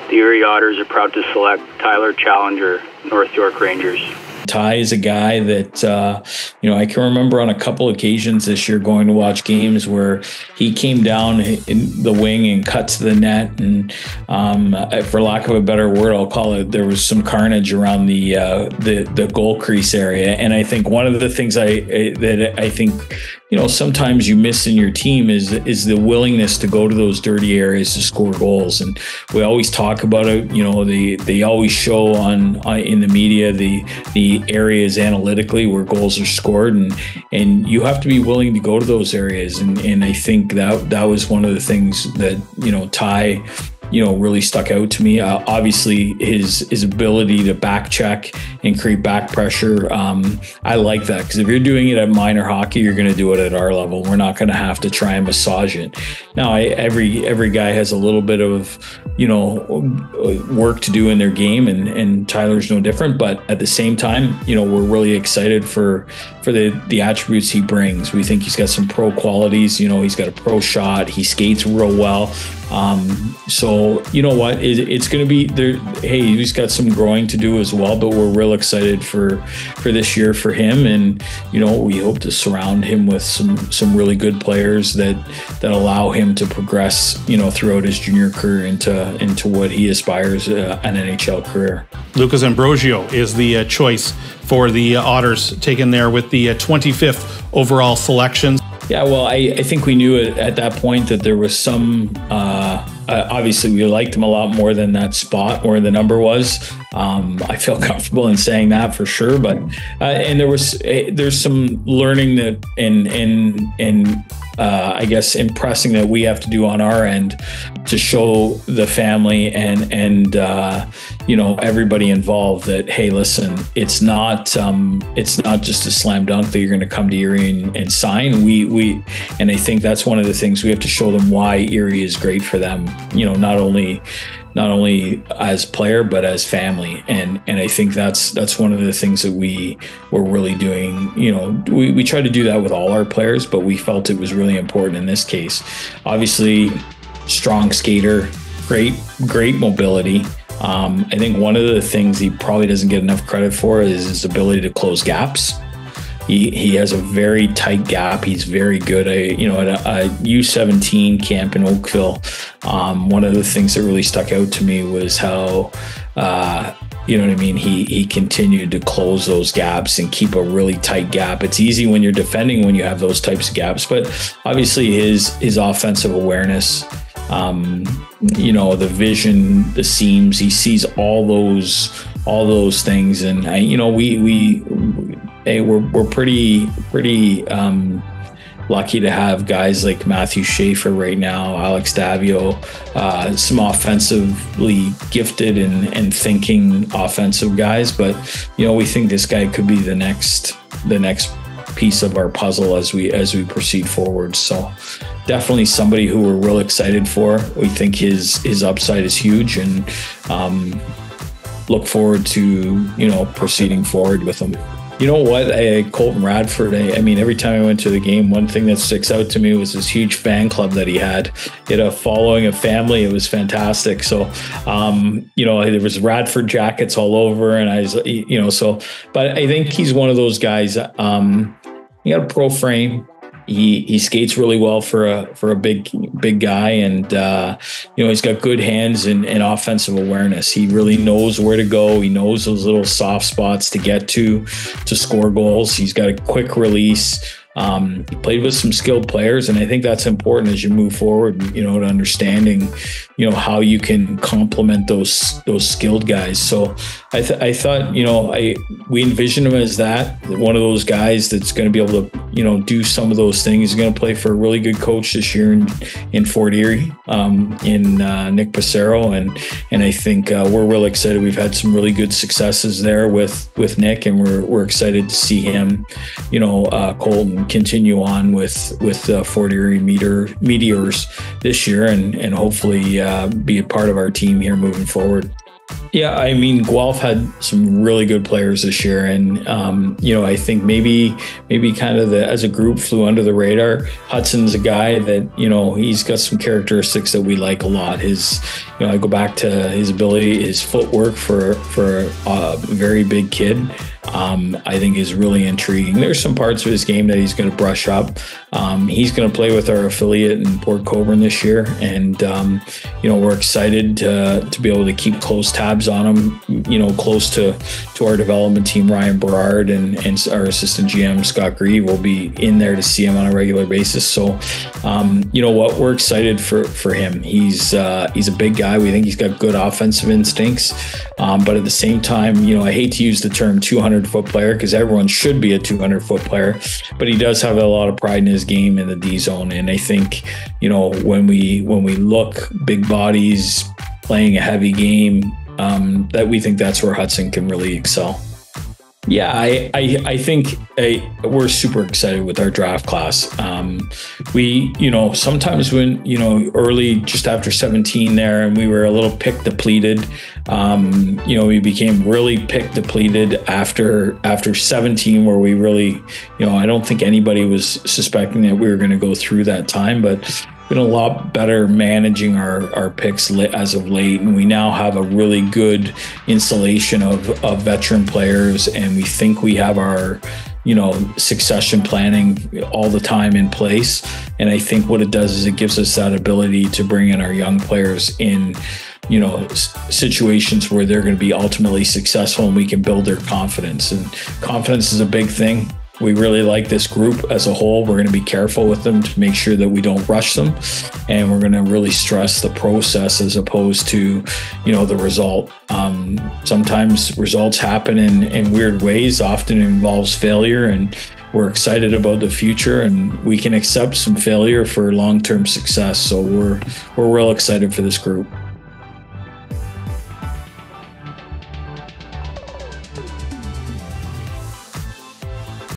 The Erie Otters are proud to select Tyler Challenger, North York Rangers. Ty is a guy that, I can remember on a couple occasions this year going to watch games where he came down in the wing and cut to the net. And for lack of a better word, I'll call it, there was some carnage around the goal crease area. And I think one of the things that I think, sometimes you miss in your team is the willingness to go to those dirty areas to score goals. And we always talk about it. They always show on in the media the areas analytically where goals are scored, and you have to be willing to go to those areas. And I think that was one of the things that Ty really stuck out to me. Obviously, his ability to back check and create back pressure. I like that, because if you're doing it at minor hockey, you're going to do it at our level. We're not going to have to try and massage it. Now, every guy has a little bit of work to do in their game, and Tyler's no different. But at the same time, we're really excited for the attributes he brings. We think he's got some pro qualities. He's got a pro shot. He skates real well. So you know what, it's going to be there. Hey, he's got some growing to do as well, but we're real excited for this year for him. And, we hope to surround him with some really good players that allow him to progress, throughout his junior career into what he aspires an NHL career. Lucas Ambrosio is the choice for the Otters, taken there with the 25th overall selection. Yeah, well, I think we knew at that point that there was some, obviously we liked him a lot more than that spot where the number was. I feel comfortable in saying that for sure, but, and there's some learning that, and I guess impressing that we have to do on our end to show the family and everybody involved that, hey, listen, it's not just a slam dunk that you're going to come to Erie and sign. And I think that's one of the things we have to show them why Erie is great for them. Not only as player, but as family. And I think that's one of the things that we're really doing. We try to do that with all our players, but we felt it was really important in this case. Obviously, strong skater, great mobility. I think one of the things he probably doesn't get enough credit for is his ability to close gaps. He has a very tight gap. He's very good. At a U17 camp in Oakville, one of the things that really stuck out to me was how, he continued to close those gaps and keep a really tight gap. It's easy when you're defending when you have those types of gaps, but obviously his offensive awareness, the vision, the seams, he sees all those things. And we're pretty lucky to have guys like Matthew Schaefer right now, Alex Davio, some offensively gifted and thinking offensive guys. But we think this guy could be the next piece of our puzzle as we proceed forward. So definitely somebody who we're real excited for. We think his upside is huge, and look forward to proceeding forward with him. You know what, Colton Radford, every time I went to the game, one thing that sticks out to me was this huge fan club that he had. He had a following, a family. It was fantastic. So, there was Radford jackets all over, and but I think he's one of those guys. He got a pro frame. He skates really well for a big guy, and he's got good hands and offensive awareness. He really knows where to go. He knows those little soft spots to get to score goals. He's got a quick release. He played with some skilled players, and I think that's important as you move forward, to understanding, how you can complement those skilled guys. So I thought, we envision him as that, one of those guys that's going to be able to, do some of those things. He's going to play for a really good coach this year in Fort Erie, in Nick Passero. And I think we're real excited. We've had some really good successes there with Nick, and we're excited to see him, Colton, continue on with Fort Erie Meteors this year, and hopefully be a part of our team here moving forward. Yeah, I mean, Guelph had some really good players this year, and I think maybe kind of as a group flew under the radar. Hudson's a guy that he's got some characteristics that we like a lot. I go back to his ability, his footwork for a very big kid. I think is really intriguing. There's some parts of his game that he's going to brush up. He's going to play with our affiliate in Port Colborne this year, and we're excited to be able to keep close tabs on him. Close to our development team, Ryan Berard, and our assistant GM Scott Grieve will be in there to see him on a regular basis. So, we're excited for him. He's a big guy. We think he's got good offensive instincts, but at the same time, I hate to use the term 200-foot player because everyone should be a 200-foot player, but he does have a lot of pride in his game in the D zone. And I think, when we look big bodies playing a heavy game, that we think that's where Hudson can really excel. Yeah, I think we're super excited with our draft class. We, sometimes when, early, just after 17 there, and we were a little pick depleted, we became really pick depleted after 17, where we really, I don't think anybody was suspecting that we were going to go through that time, but been a lot better managing our picks as of late, and we now have a really good installation of veteran players, and we think we have our succession planning all the time in place. And I think what it does is it gives us that ability to bring in our young players in situations where they're going to be ultimately successful, and we can build their confidence, and confidence is a big thing. We really like this group as a whole. We're going to be careful with them to make sure that we don't rush them. And we're going to really stress the process as opposed to, the result. Sometimes results happen in weird ways. Often it involves failure, and we're excited about the future, and we can accept some failure for long-term success. So we're real excited for this group.